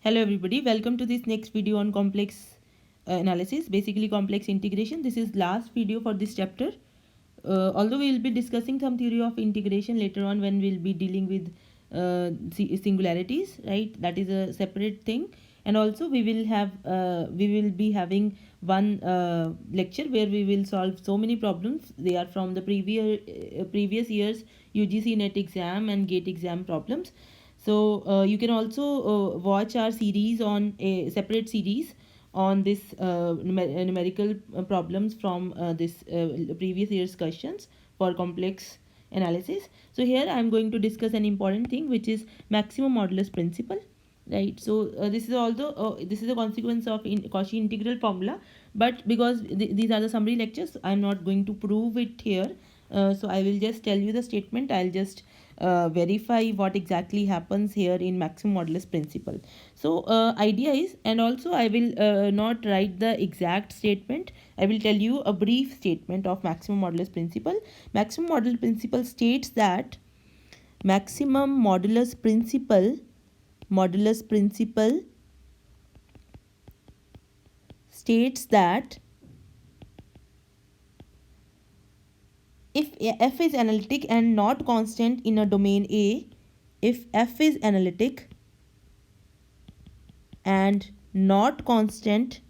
Hello everybody, welcome to this next video on complex analysis, basically complex integration. This is last video for this chapter. Although we will be discussing some theory of integration later on when we will be dealing with singularities, right? That is a separate thing. And also we will be having one lecture where we will solve so many problems. They are from the previous years UGC NET exam and GATE exam problems. So you can also watch our series on a separate series on this numerical problems from this previous year's questions for complex analysis. So here I am going to discuss an important thing, which is maximum modulus principle, right? So this is also this is a consequence of Cauchy integral formula, but because these are the summary lectures, I am not going to prove it here. So I will just tell you the statement. I'll just verify what exactly happens here in maximum modulus principle. So idea is, and also I will not write the exact statement. I will tell you a brief statement of maximum modulus principle. Maximum modulus principle states that maximum modulus principle states that if f is analytic and not constant in a domain A, if f is analytic and not constant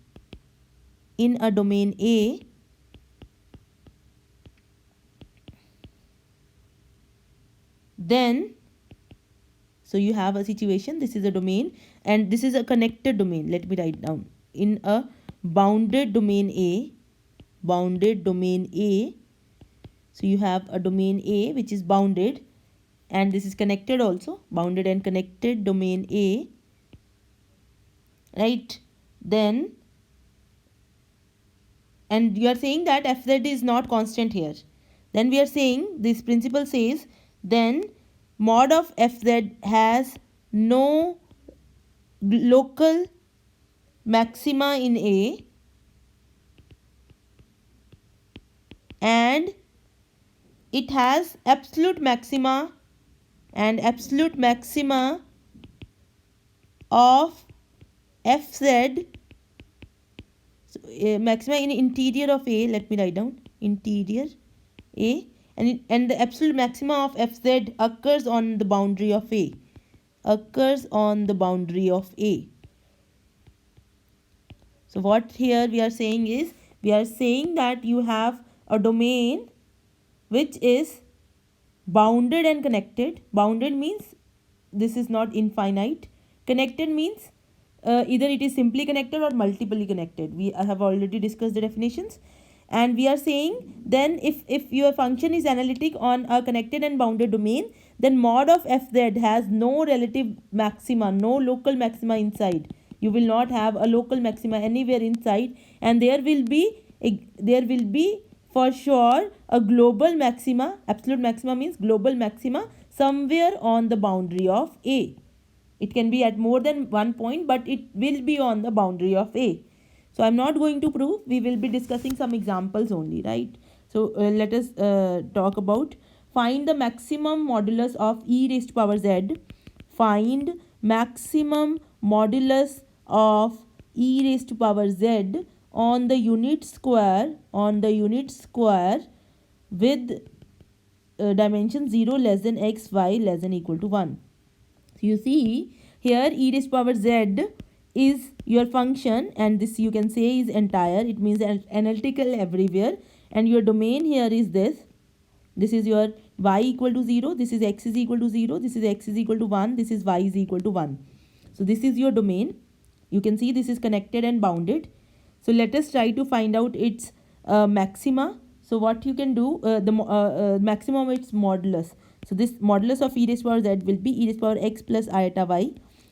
in a domain A, then, so you have a situation, this is a domain and this is a connected domain. Let me write down. In a bounded domain A, so you have a domain A which is bounded and this is connected also, bounded and connected domain A, right? Then, and you are saying that fz is not constant here. Then we are saying, this principle says, then mod of fz has no local maxima in A and it has absolute maxima of fz. So, maxima in interior of A, let me write down interior A, and the absolute maxima of fz occurs on the boundary of A, So what here we are saying is, we are saying that you have a domain which is bounded and connected. Bounded means this is not infinite. Connected means either it is simply connected or multiply connected. We have already discussed the definitions. And we are saying, then if your function is analytic on a connected and bounded domain, then mod of fz has no relative maxima, no local maxima inside. You will not have a local maxima anywhere inside, and there will be for sure a global maxima. Absolute maxima means global maxima somewhere on the boundary of A. It can be at more than one point, but it will be on the boundary of A. So I'm not going to prove. We will be discussing some examples only, right? So let us talk about, find the maximum modulus of e raised to power z. Find maximum modulus of e raised to power z on the unit square with dimension 0 less than x, y less than equal to 1. So you see here e raised to power z is your function, and this you can say is entire. It means analytical everywhere, and your domain here is this. This is your y equal to 0, this is x is equal to 0, this is x is equal to 1, this is y is equal to 1. So this is your domain. You can see this is connected and bounded. So let us try to find out its maxima. So what you can do, the maximum of its modulus. So this modulus of e raised to power z will be e raised to power x plus iota y.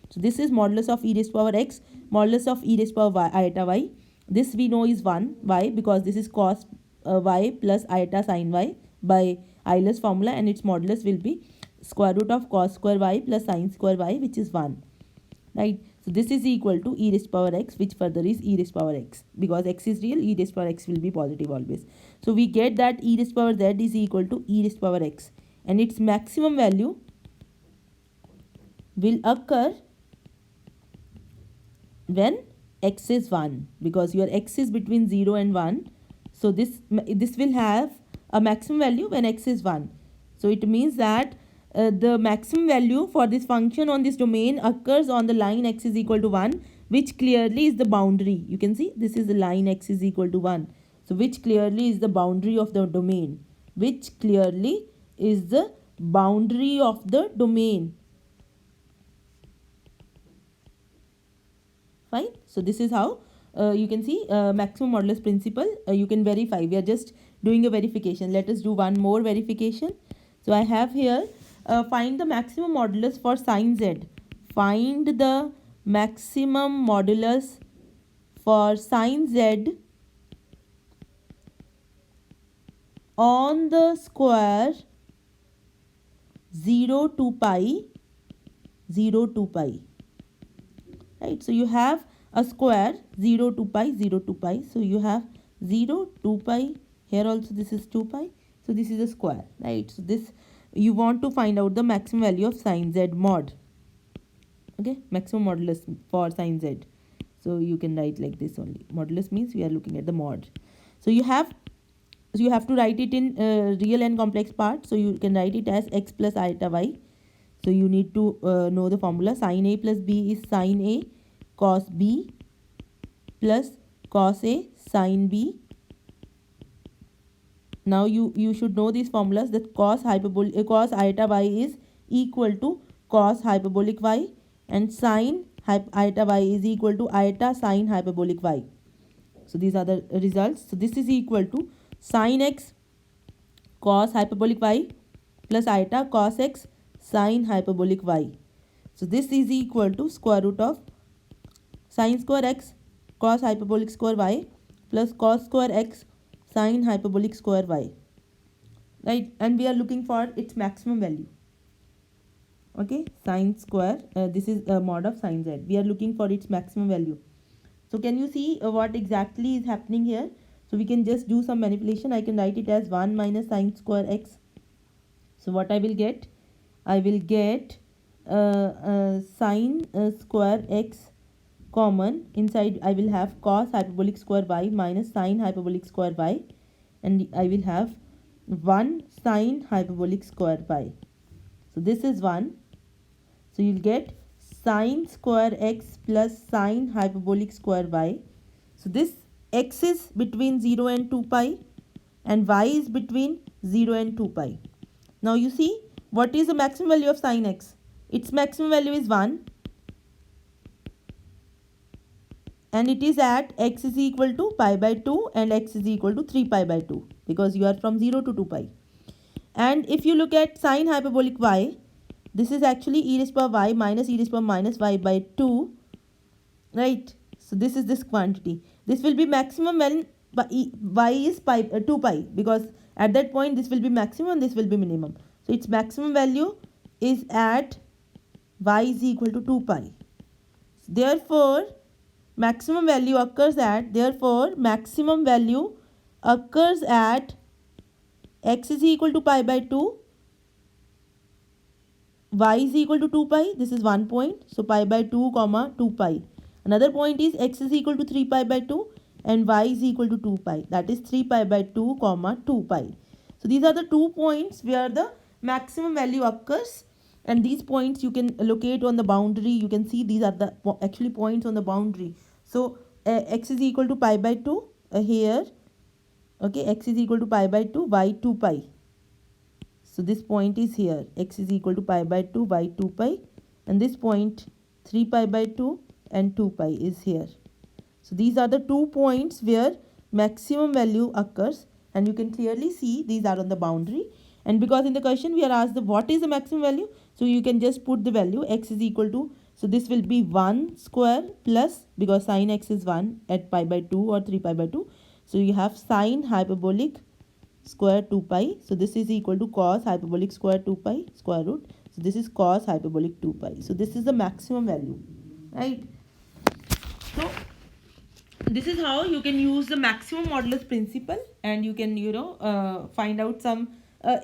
So this is modulus of e raised to power x, modulus of e raised to power y, iota y. This we know is 1. Why? Because this is cos y plus iota sin y by Euler's formula, and its modulus will be square root of cos square y plus sin square y, which is 1. Right? So this is equal to e raised to power x, which further is e raised to power x. Because x is real, e raised to power x will be positive always. So we get that e raised to power z is equal to e raised to power x. And its maximum value will occur when x is 1, because your x is between 0 and 1. So this will have a maximum value when x is 1. So it means that the maximum value for this function on this domain occurs on the line x is equal to 1, which clearly is the boundary. You can see this is the line x is equal to 1. So which clearly is the boundary of the domain. Which clearly is the boundary of the domain. Fine. So this is how you can see maximum modulus principle you can verify. We are just doing a verification. Let us do one more verification. So I have here find the maximum modulus for sine z. Find the maximum modulus for sine z on the square 0 to pi 0 to pi. Right, so you have a square 0 to pi 0 to pi. So you have 0 2 pi, here also this is 2 pi. So this is a square, right? So this you want to find out the maximum value of sine z mod. Okay, maximum modulus for sine z. So you can write like this only. Modulus means we are looking at the mod. So you have to write it in real and complex part. So you can write it as x plus iota y. So you need to know the formula. Sin A plus B is sin A cos B plus cos A sin B. Now you should know these formulas, that cos iota y is equal to cos hyperbolic y, and sin iota y is equal to iota sin hyperbolic y. So these are the results. So this is equal to sin x cos hyperbolic y plus iota cos x sin hyperbolic y. So this is equal to square root of sin square x cos hyperbolic square y plus cos square x sin hyperbolic square y. Right, and we are looking for its maximum value. Okay, sin square, this is a mod of sin z. We are looking for its maximum value. So can you see what exactly is happening here? So we can just do some manipulation. I can write it as 1 minus sin square x. So what I will get? I will get sin square x common. Inside I will have cos hyperbolic square y minus sin hyperbolic square y, and I will have 1 sin hyperbolic square y. So this is 1. So you'll get sin square x plus sin hyperbolic square y. So this x is between 0 and 2 pi and y is between 0 and 2 pi. Now you see, what is the maximum value of sin x? Its maximum value is 1, and it is at x is equal to pi by 2 and x is equal to 3 pi by 2, because you are from 0 to 2 pi. And if you look at sin hyperbolic y, this is actually e raised power y minus e raised power minus y by 2, right? So this is this quantity. This will be maximum when y is 2 pi, because at that point this will be maximum and this will be minimum. So its maximum value is at y is equal to 2 pi. Therefore maximum value occurs at x is equal to pi by 2, y is equal to 2 pi. This is one point. So pi by 2 comma 2 pi. Another point is x is equal to 3 pi by 2 and y is equal to 2 pi. That is 3 pi by 2 comma 2 pi. So these are the 2 points where the maximum value occurs, and these points you can locate on the boundary. You can see these are the actually points on the boundary. So x is equal to pi by 2 here. Okay, x is equal to pi by 2, y 2 pi. So this point is here, x is equal to pi by 2, y 2 pi, and this point 3 pi by 2 and 2 pi is here. So these are the 2 points where maximum value occurs, and you can clearly see these are on the boundary. And because in the question we are asked what is the maximum value, so you can just put the value x is equal to, so this will be 1 square plus, because sin x is 1 at pi by 2 or 3 pi by 2. So you have sin hyperbolic square 2 pi. So this is equal to cos hyperbolic square 2 pi square root. So this is cos hyperbolic 2 pi. So this is the maximum value, right? So this is how you can use the maximum modulus principle, and you can find out some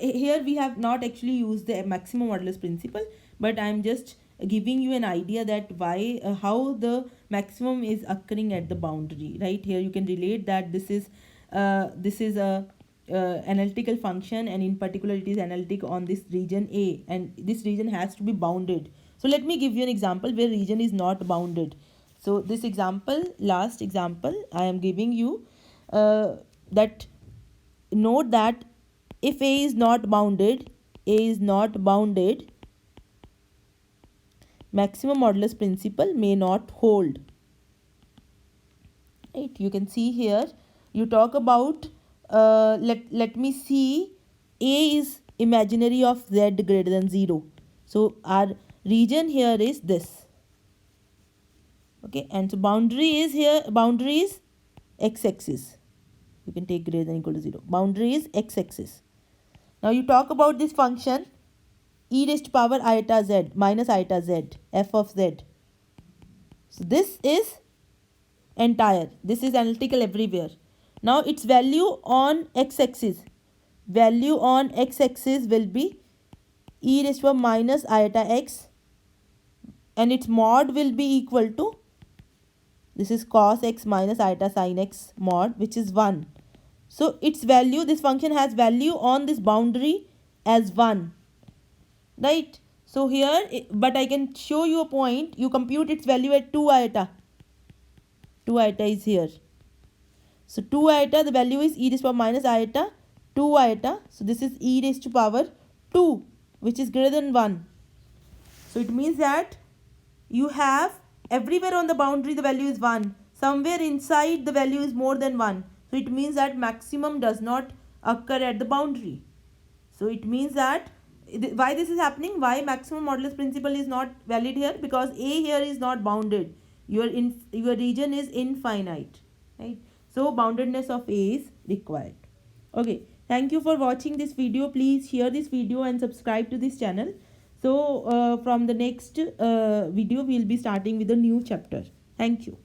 here we have not actually used the maximum modulus principle, but I am just giving you an idea that why how the maximum is occurring at the boundary. Right here you can relate that this is a analytical function, and in particular it is analytic on this region A, and this region has to be bounded. So let me give you an example where region is not bounded. So this example, last example I am giving you, that note that if A is not bounded, maximum modulus principle may not hold. Right, you can see here you talk about let me see, A is imaginary of z greater than 0. So our region here is this. Okay, and so boundary is x-axis. You can take greater than equal to 0. Boundary is x-axis. Now you talk about this function e raised to power iota z minus iota z f of z. So this is entire. This is analytical everywhere. Now its value on x-axis. Value on x-axis will be e raised to power minus iota x, and its mod will be equal to, this is cos x minus iota sin x mod, which is 1. So its value, this function has value on this boundary as 1. Right? So here, but I can show you a point. You compute its value at 2 iota. 2 iota is here. So 2 iota, the value is e raised to power minus iota 2 iota. So this is e raised to power 2, which is greater than 1. So it means that you have everywhere on the boundary the value is 1. Somewhere inside the value is more than 1. So it means that maximum does not occur at the boundary. So it means that why this is happening, why maximum modulus principle is not valid here, because A here is not bounded. Your region is infinite, right? So boundedness of A is required. Okay, thank you for watching this video. Please share this video and subscribe to this channel. So from the next video we will be starting with a new chapter. Thank you.